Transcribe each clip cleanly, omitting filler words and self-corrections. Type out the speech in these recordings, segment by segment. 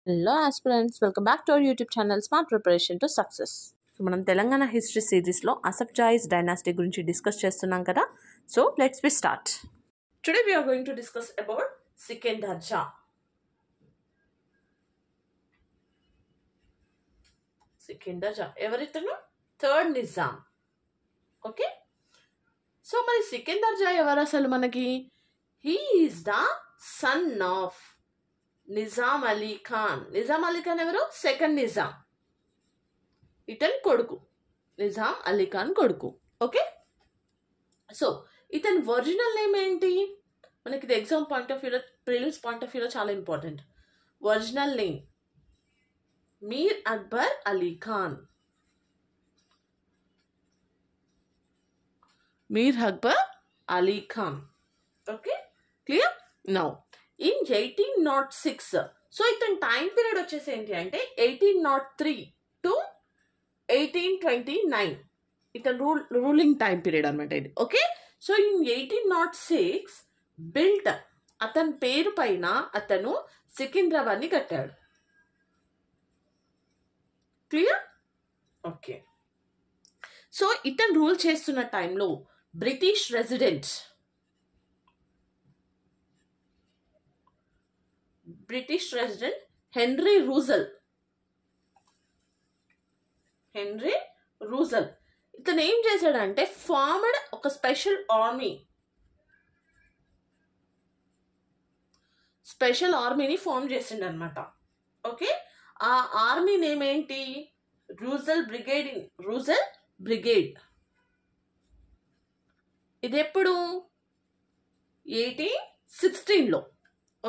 Hello aspirants, welcome back to our YouTube channel Smart Preparation to Success. So మనం Telangana history సిరీస్లో అసఫ్జాయిస్ dynasty గురించి discuss చేస్తున్నాం కదా. So let's we start. Today we are going to discuss about Sikandar Jah. Sikandar Jah ఎవరితను? Third Nizam. Okay, so మరి సికిందర్ జా ఎవరు అసలు మనకి? He is the son of Nizam Ali Khan. Nizam Ali Khan ఎవరు? సెకండ్ నిజాం. ఇతని కొడుకు, నిజాం అలీ ఖాన్ కొడుకు. ఓకే, సో ఇతని ఒరిజినల్ నేమ్ ఏంటి? మనకి ఇది ఎగ్జామ్ పాయింట్ ఆఫ్ వ్యూలో, ప్రిలిమ్స్ పాయింట్ ఆఫ్ వ్యూలో చాలా important. Original name Mir Akbar Ali Khan. Mir Akbar Ali Khan. Okay, clear? Now in 1806, so ఇతని టైం పీరియడ్ వచ్చేసి ఏంటి అంటే 1803 టు 1829 ఇతని రూలింగ్ టైం పీరియడ్ అనమాట ఇది. ఓకే, సో ఇన్ 1806 బిల్ట్, అతని పేరు పైన అతను సికింద్రాబాద్ని కట్టాడు. క్లియర్? ఓకే, సో ఇతను రూల్ చేస్తున్న టైంలో బ్రిటిష్ రెసిడెంట్ హెన్రీ రూజల్ ఇతను ఏం చేశాడంటే ఫార్మ్డ్ ఒక స్పెషల్ ఆర్మీని ఫార్మ్ చేసిండు అనమాట. ఓకే, ఆ ఆర్మీ నేమ్ ఏంటి? రూజల్ బ్రిగేడ్. ఇది ఎప్పుడు? 1816లో.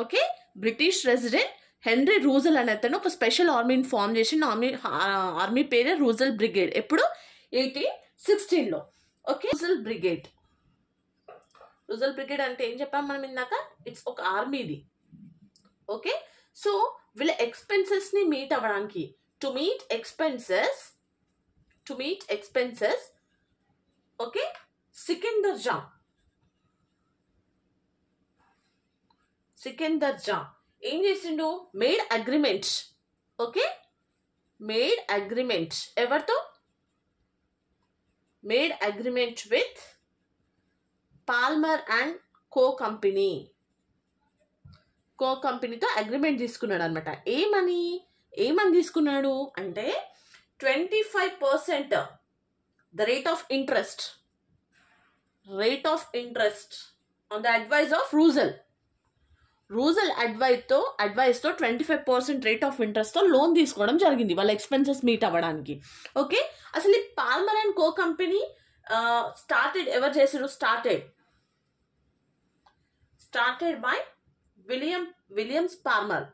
ఓకే, బ్రిటిష్ రెసిడెంట్ హెన్రీ రూజల్ అనే అతను ఒక స్పెషల్ ఆర్మీని ఫామ్ చేసి ఆర్మీ పేరే రూజల్ బ్రిగేడ్. ఎప్పుడు? 1816లో. ఓకే, రూజల్ బ్రిగేడ్ అంటే ఏం చెప్పాం మనం ఇందాక? ఇట్స్ ఒక ఆర్మీది. ఓకే, సో వీళ్ళ ఎక్స్పెన్సెస్ ని మీట్ అవ్వడానికి, to meet expenses okay, Sikander Jah ఏం చేసిండు? Made agreement. Okay, made agreement ఎవరితో? Made agreement with Palmer and Co కంపెనీతో అగ్రిమెంట్ తీసుకున్నాడు అనమాట. ఏమని తీసుకున్నాడు అంటే 25% the rate of interest on the advice of Russell advice తో 25% రేట్ ఆఫ్ ఇంట్రెస్ట్ తో లోన్ తీసుకోవడం జరిగింది వాళ్ళ ఎక్స్పెన్సెస్ మీట్ అవ్వడానికి. ఓకే, అసలు ఈ పాల్మర్ అండ్ కో కంపెనీ ఎవరు చేశారు? Started by Williams Palmer.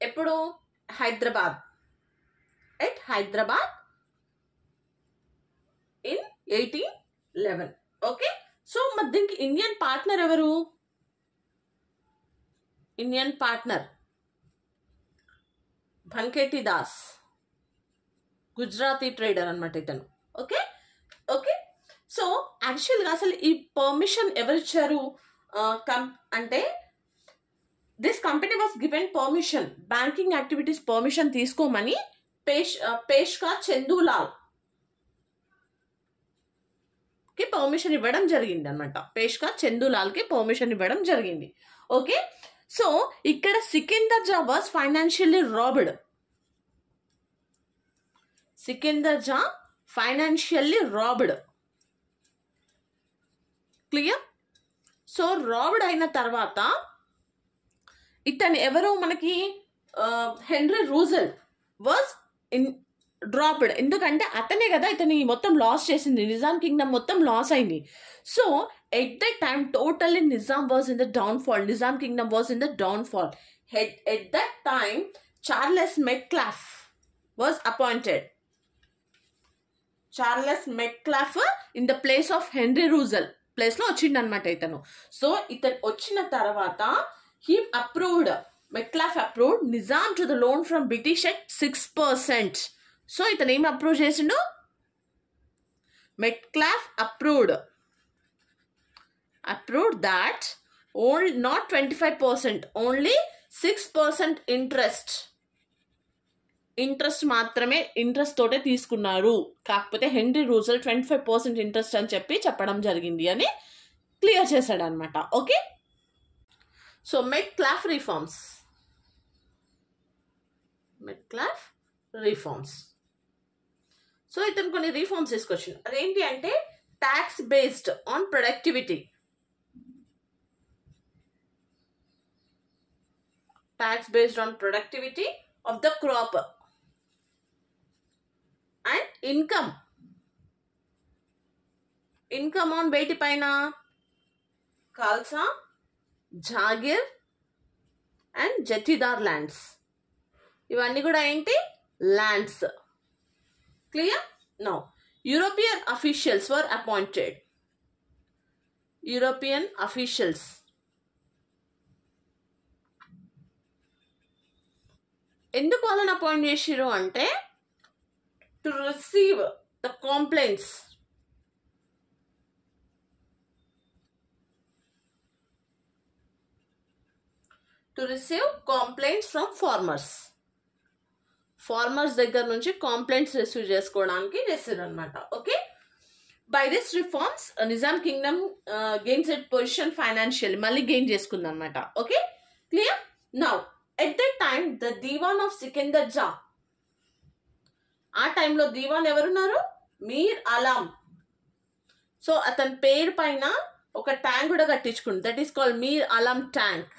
ఎప్పుడు? హైదరాబాద్ ఇన్ 1811. ఓకే, సో మరి దీనికి ఇండియన్ పార్ట్నర్ ఎవరు? భంకేటి దాస్, గుజరాతీ ట్రేడర్ అనమాట ఇతను. ఓకే, సో యాక్చువల్గా అసలు ఈ పర్మిషన్ ఎవరిచ్చారు అంటే this company was given permission, banking activities permission తీసుకోమని పేష్కా చందూలాల్ కి పర్మిషన్ ఇవ్వడం జరిగింది అనమాట. పేష్కా చందూలాల్ కి పర్మిషన్ ఇవ్వడం జరిగింది. ఓకే, సో ఇక్కడ Sikander Jah was financially robbed. Clear? So robbed అయిన తర్వాత ఇతను ఎవరు మనకి? Henry Russell was dropped. ఎందుకంటే అతనే కదా ఇతని మొత్తం లాస్ చేసింది, నిజాం కింగ్డమ్ మొత్తం లాస్ అయింది. So at the time totally Nizam kingdom was in the downfall. At that time Charles Metcalfe was appointed. In the place of Henry Russell place లో వచ్చిండు అనమాట ఇతను. సో ఇతను వచ్చిన తర్వాత Metcalfe approved Nizam to the loan from British at 6%. So ఇతను ఏం అప్రూవ్ చేసిండు? Metcalfe approved that only not 25%, only 6% interest మాత్రమే, ఇంట్రెస్ట్ తోటే తీసుకున్నారు. కాకపోతే హెన్రీ రూజల్ 25% ఇంట్రెస్ట్ అని చెప్పడం జరిగింది అని క్లియర్ చేశాడు అనమాట. Okay, so Metcalfe reforms. So ఇతను కొన్ని రిఫార్మ్స్ తీసుకొచ్చింది. అదేంటి అంటే tax based on productivity, of the crop and income on వేటి పైన, ఖాల్సా, జాగిర్ అండ్ జతీదార్ ల్యాండ్స్. ఇవన్నీ కూడా ఏంటి, lands. Clear? Now European officials were appointed. European officials ఎందుకు వాళ్ళని అపాయింట్ చేసిరు అంటే to receive the complaints, from farmers దగ్గర నుంచి కంప్లైంట్స్ రిసీవ్ చేసుకోవడానికి చేసారు అనమాట. Okay, by this reforms Nizam kingdom gains it position financial, మళ్ళీ గెయిన్ చేసుకుంది అనమాట. Okay, clear? Now at that time the Dewan of Sikandar Jah, ఆ టైంలో దివాన్ ఎవరున్నారు, మీర్ అలాం. సో అతని పేరు పైన ఒక ట్యాంక్ కూడా కట్టించుకుంది, that is called Mir Alam tank.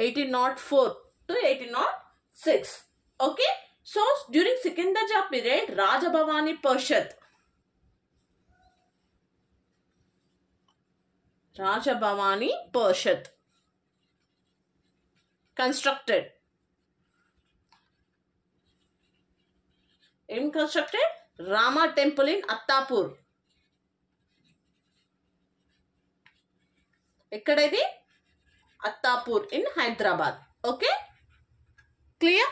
1804 to 1806. Okay, so during Sikandar Jah period, Rajabhavani Parshad constructed. Rama temple in Attapur. ekkadidi Attapur in Hyderabad. Okay, clear?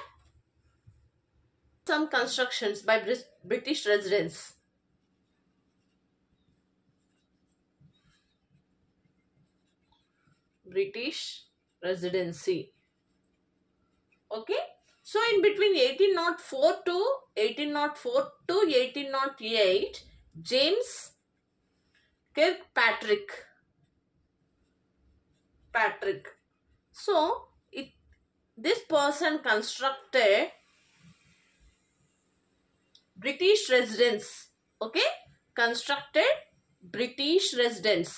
Some constructions by British residents. British residency. Okay, so in between 1804 to 1808, James Kirkpatrick. So this person constructed British residence. Okay, constructed British residence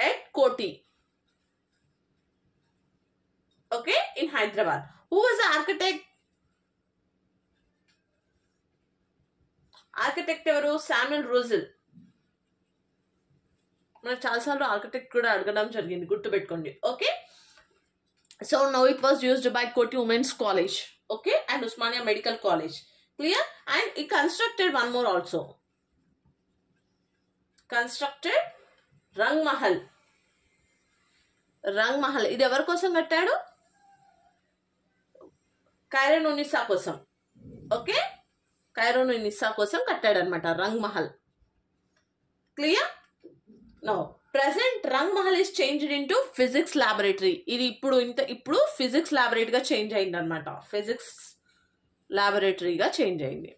at Koti. Okay, in Hyderabad. Who was the architect? ఎవరు? Samuel Russell. మనకు చాలాసార్లు architect కూడా అడగడం జరిగింది, గుర్తుపెట్టుకోండి. Okay, so now it was used by Koti women's college, okay, and Osmania medical college. Clear? And ఈ constructed one more also, constructed Rang Mahal. ఇది ఎవరి కోసం కట్టాడు? ఖైరూనిసా కోసం. ఓకే, ఖైరూనిసా కోసం కట్టాడు అనమాట Rang Mahal. Clear? No present Rang Mahal is changed into physics laboratory. ఇది ఇప్పుడు ఫిజిక్స్ ల్యాబొరేటరీగా చేంజ్ అయింది అనమాట. ఫిజిక్స్ ల్యాబొరేటరీగా చేంజ్ అయింది.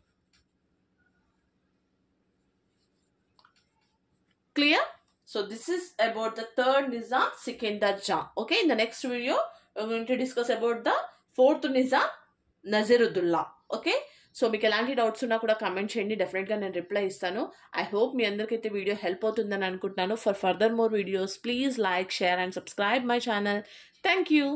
Clear? So this is about the third Nizam, Sikandar Jah. Okay, in the next video we are going to discuss about the fourth Nizam, Naziruddaulah. Okay, so మీకు ఎలాంటి doubts ఉన్నా కూడా comment చేయండి, డెఫినెట్గా నేను reply ఇస్తాను. I hope మీ అందరికైతే వీడియో హెల్ప్ అవుతుందని అనుకుంటున్నాను. For further more videos please like, share and subscribe my channel. Thank you.